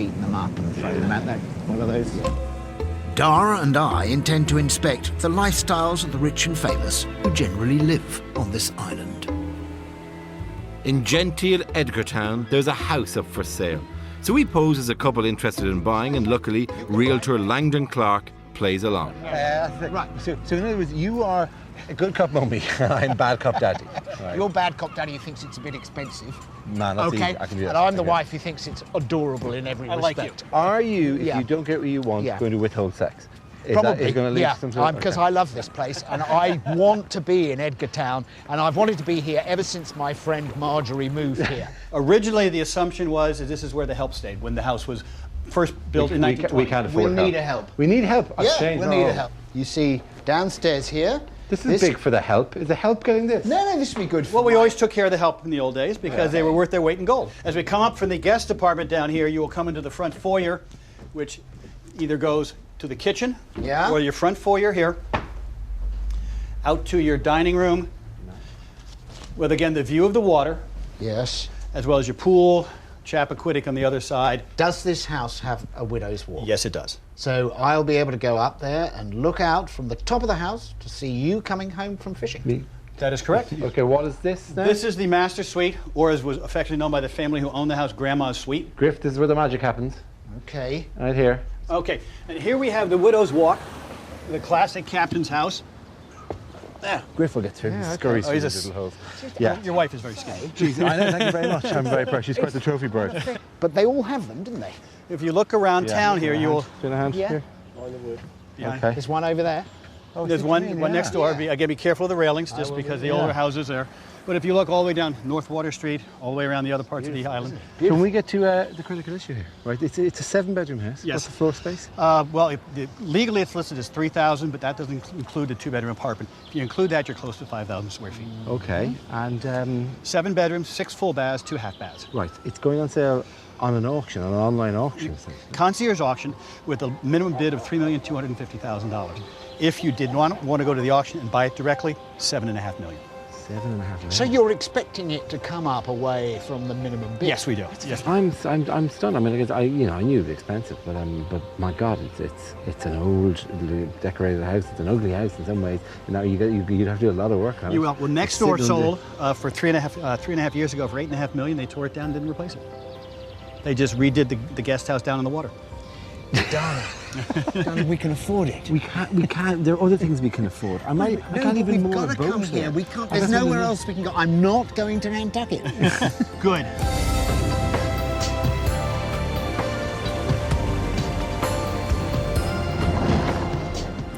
Beating them up and throwing them out there. One of those. Dara and I intend to inspect the lifestyles of the rich and famous who generally live on this island. In genteel Edgartown, there's a house up for sale. So we pose as a couple interested in buying, and luckily, realtor Langdon Clark plays along. Right, so in other words, you are a good cop mummy, I'm bad cop daddy. Right. Your bad cop daddy who thinks it's a bit expensive. Man, that's okay. easy. I can do that. And I'm the Okay. wife who thinks it's adorable in every respect. like you. Are you, if Yeah. you don't get what you want, Yeah. going to withhold sex? Is Probably, that, is going to lead yeah, to some sort of... because okay. I love this place and I want to be in Edgartown, and I've wanted to be here ever since my friend Marjorie moved here. Originally, the assumption was that this is where the help stayed when the house was first built in We 1920. can't afford We'll need a help. We need help. I've Yeah, changed we'll my need a own. help. You see, downstairs here. This is big for the help. Is the help getting this? No, this would be good for Well, we mine. always took care of the help in the old days because they were worth their weight in gold. As we come up from the guest department down here, you will come into the front foyer, which either goes to the kitchen Yeah. or your front foyer here, out to your dining room, with again the view of the water, Yes. as well as your pool, Chappaquiddick on the other side. Does this house have a widow's wall? Yes, it does. So I'll be able to go up there and look out from the top of the house to see you coming home from fishing. Me? That is correct. Okay, what is this now? This is the master suite, or as was affectionately known by the family who owned the house, Grandma's Suite. Griff, this is where the magic happens. Okay. Right here. Okay, and here we have the Widow's Walk, the classic captain's house. There. Griff will get through. Yeah, He okay. scurries Oh, through he's these a little holes. Yeah. Your wife is very skinny. Jeez, I know, thank you very much. I'm very proud. She's quite the trophy bird. But they all have them, didn't they? If you look around town here, you will. Do you want a hand Yeah. here? Yeah. Okay. There's one over there. There's one next door. Again, be careful of the railings, just because the older houses there. But if you look all the way down North Water Street, all the way around the other parts of the island. Can we get to the critical issue here? Right, it's a 7-bedroom house. Yes. What's the floor space? Well, legally it's listed as 3,000, but that doesn't include the 2-bedroom apartment. If you include that, you're close to 5,000 square feet. Okay, and 7 bedrooms, 6 full baths, 2 half baths. right, it's going on sale on an auction, on an online auction. Concierge auction with a minimum bid of $3,250,000. If you did not want to go to the auction and buy it directly, $7.5 million. 7.5 million. So you're expecting it to come up away from the minimum bid? Yes, we do. Yes. I'm stunned. I mean, because I knew it was expensive, but my God, it's an old decorated house. It's an ugly house in some ways. You know, you'd have to do a lot of work on it. You will. Well, next door sold for three and a half years ago for $8.5 million. They tore it down and didn't replace it. They just redid the guest house down in the water. Darling, we can afford it. We can't. There are other things we can afford. I can't even we've more got to boat come here. there. We can't. Oh, There's that's nowhere what else we can go. I'm not going to Nantucket. Good.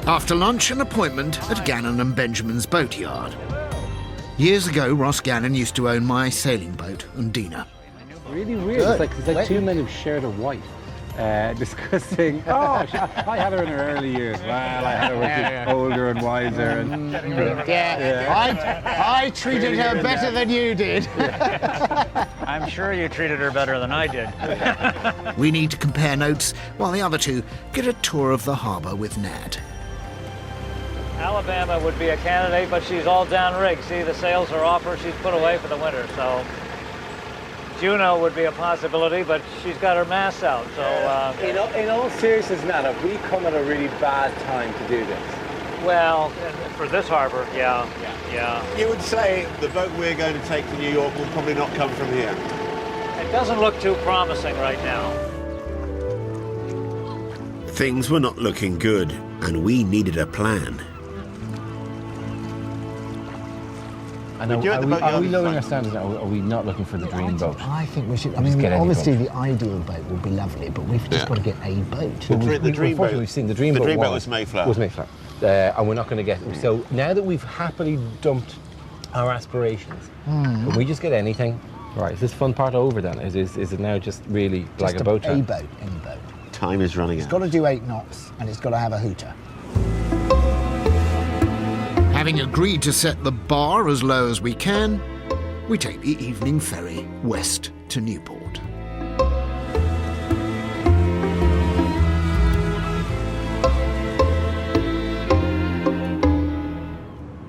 After lunch, an appointment at Gannon and Benjamin's boatyard. Years ago, Ross Gannon used to own my sailing boat, Undina. Really weird. It's like two men who've shared a wife. Discussing. Oh, I had her in her early years. Well, I had her when she was older and wiser. And, I treated her better than you did. I'm sure you treated her better than I did. We need to compare notes while the other two get a tour of the harbour with Nad. Alabama would be a candidate, but she's all downrigged. See, the sails are off her. She's put away for the winter, so Juno would be a possibility, but she's got her masts out. So, in all seriousness, Nana, we come at a really bad time to do this. well, for this harbor, yeah. You would say the boat we're going to take to New York will probably not come from here. It doesn't look too promising right now. Things were not looking good, and we needed a plan. And are we lowering our standards now? Are we not looking for the dream boat? I think we should. I Just mean, get any obviously boat. the ideal boat would be lovely, but we've just got to get a boat. The dream boat. We've seen the dream boat was Mayflower. Was Mayflower, and we're not going to get. So now that we've happily dumped our aspirations, can we just get anything? Right, is this fun part over then? Is it now just really like a boat? A boat, any boat. Time is running It's out. got to do 8 knots, and it's got to have a hooter. Having agreed to set the bar as low as we can, we take the evening ferry west to Newport.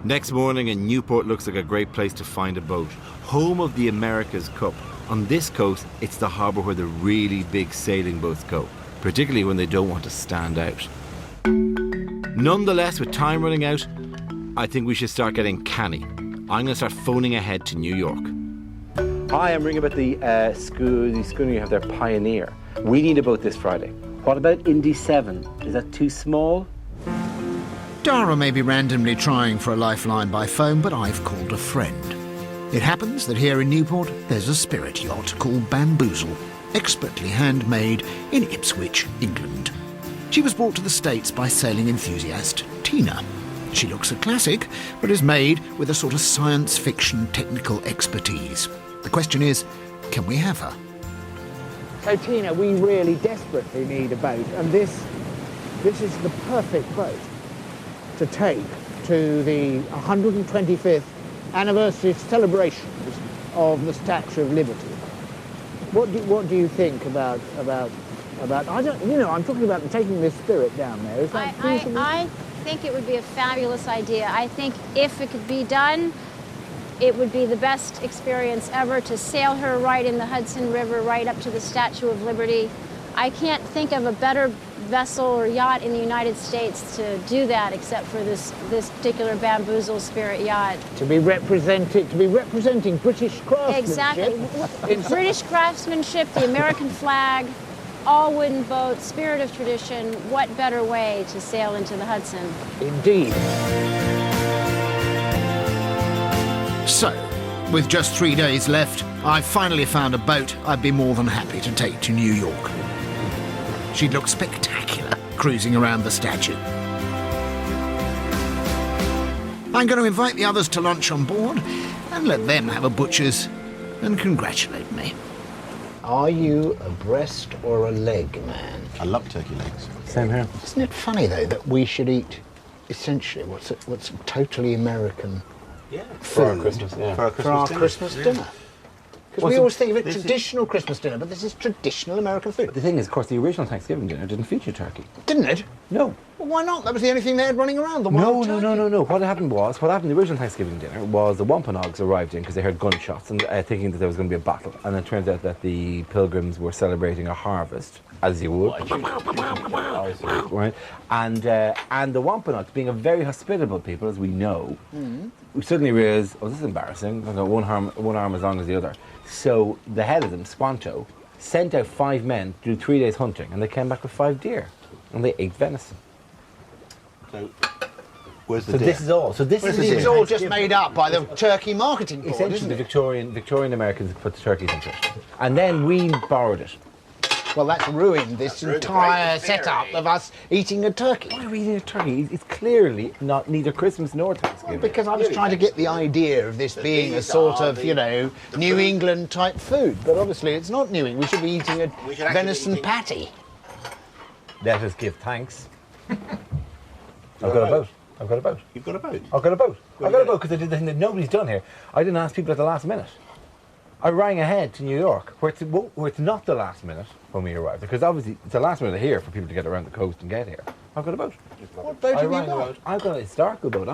Next morning in Newport looks like a great place to find a boat. Home of the America's Cup. On this coast, it's the harbour where the really big sailing boats go, particularly when they don't want to stand out. Nonetheless, with time running out, I think we should start getting canny. I'm going to start phoning ahead to New York. Hi, I'm ringing about the schooner you have there, Pioneer. We need a boat this Friday. What about Indy 7? Is that too small? Dara may be randomly trying for a lifeline by phone, but I've called a friend. It happens that here in Newport, there's a spirit yacht called Bamboozle, expertly handmade in Ipswich, England. She was brought to the States by sailing enthusiast Tina. She looks a classic, but is made with a sort of science fiction technical expertise. The question is, can we have her? So Tina, we really desperately need a boat, and this is the perfect boat to take to the 125th anniversary celebrations of the Statue of Liberty. What do you think about I don't, you know, I'm talking about taking this spirit down there. Is that feasible? I think it would be a fabulous idea. I think if it could be done, it would be the best experience ever to sail her right in the Hudson River, right up to the Statue of Liberty. I can't think of a better vessel or yacht in the United States to do that, except for this particular Bamboozle Spirit yacht. To be representing British craftsmanship. Exactly. British craftsmanship, the American flag, all wooden boats, spirit of tradition. What better way to sail into the Hudson? Indeed. So, with just 3 days left, I finally found a boat I'd be more than happy to take to New York. She'd look spectacular cruising around the statue. I'm going to invite the others to lunch on board and let them have a butcher's and congratulate me. Are you a breast or a leg man? I love turkey legs. Same here. Isn't it funny, though, that we should eat, essentially, what's a totally American For our food Christmas, yeah. For our Christmas dinner? Because we always think of it traditional Christmas dinner, but this is traditional American food. The thing is, of course, the original Thanksgiving dinner didn't feature turkey. Didn't it? No. Well, why not? That was the only thing they had running around, the No. wild turkey. What happened, the original Thanksgiving dinner was the Wampanoags arrived in because they heard gunshots and thinking that there was going to be a battle. And it turns out that the Pilgrims were celebrating a harvest, as you would. Right? And the Wampanoags, being a very hospitable people, as we know, we suddenly realised, oh, this is embarrassing. I've got one arm as long as the other. So the head of them, Squanto, sent out 5 men to do 3 days hunting, and they came back with 5 deer. And they ate venison. So, where's the So deer? this is all. So this This is all just made up by the turkey marketing board, essentially isn't the it? Victorian Americans put the turkeys into it, and then we borrowed it. Well, that's ruined this entire setup of us eating a turkey. Why are we eating a turkey? It's clearly not neither Christmas nor Thanksgiving. Because I was trying to get the idea of this being a sort of, you know, New England type food. But obviously it's not New England. We should be eating a We should actually venison be eating- patty. Let us give thanks. I've got a boat. I've got a boat. You've got a boat. I've got a boat. Well, I've got a yeah. boat because I did the thing that nobody's done here. I didn't ask people at the last minute. I rang ahead to New York, where it's not the last minute when we arrived, because obviously it's the last minute here for people to get around the coast and get here. I've got a boat. What boat have you rang got? around. I've got a historical boat.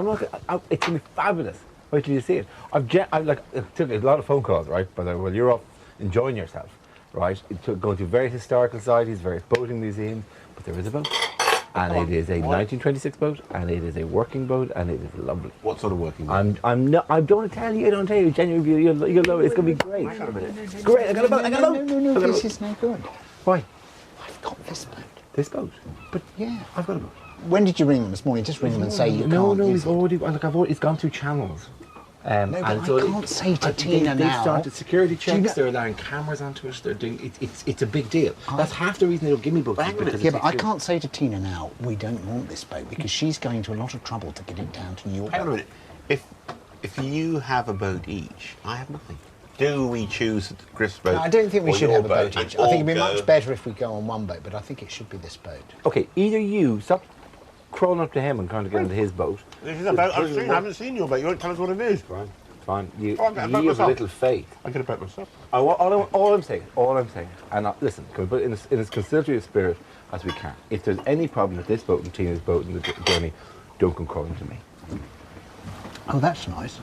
It's gonna be fabulous. Wait till you see it. I took a lot of phone calls, right? By the way, well, you're off enjoying yourself, right? It took going to various historical societies, various boating museums, but there is a boat. And it is a 1926 boat, and it is a working boat, and it is lovely. What sort of working boat? I don't want to tell you. I don't tell you. Genuinely, you'll love it. It's going to be great. It's great. I got a boat. I got a boat. No, this is no good. Why? I've got this boat. This boat. But Yeah. I've got a boat. When did you ring them this morning? Just ring them and say you No, can't use it's it. already. Look, it's gone through channels. No, but I can't say to Tina they now. started security Do you checks. know- They're allowing cameras onto it. They're doing. It's a big deal. That's half the reason they don't give me boats. is because Yeah, it's but I extreme. can't say to Tina now, we don't want this boat, because she's going to a lot of trouble to get it down to New York. Hang on a minute. If you have a boat each, I have nothing. Do we choose Griff's boat? No, I don't think we or should your have a boat and each. I think it'd be all much go- better if we go on one boat, but I think it should be this boat. Okay, either you stop crawling up to him and trying to get into his boat. This is a boat I've seen. I haven't seen your boat. You won't tell us what it is. Fine. You Oh, I'll get a boat have a myself. little faith. I get a boat myself. All I'm saying, and listen, can we put it in as conciliatory a spirit as we can. If there's any problem with this boat and Tina's boat and the journey, don't come crawling to me. Oh, that's nice.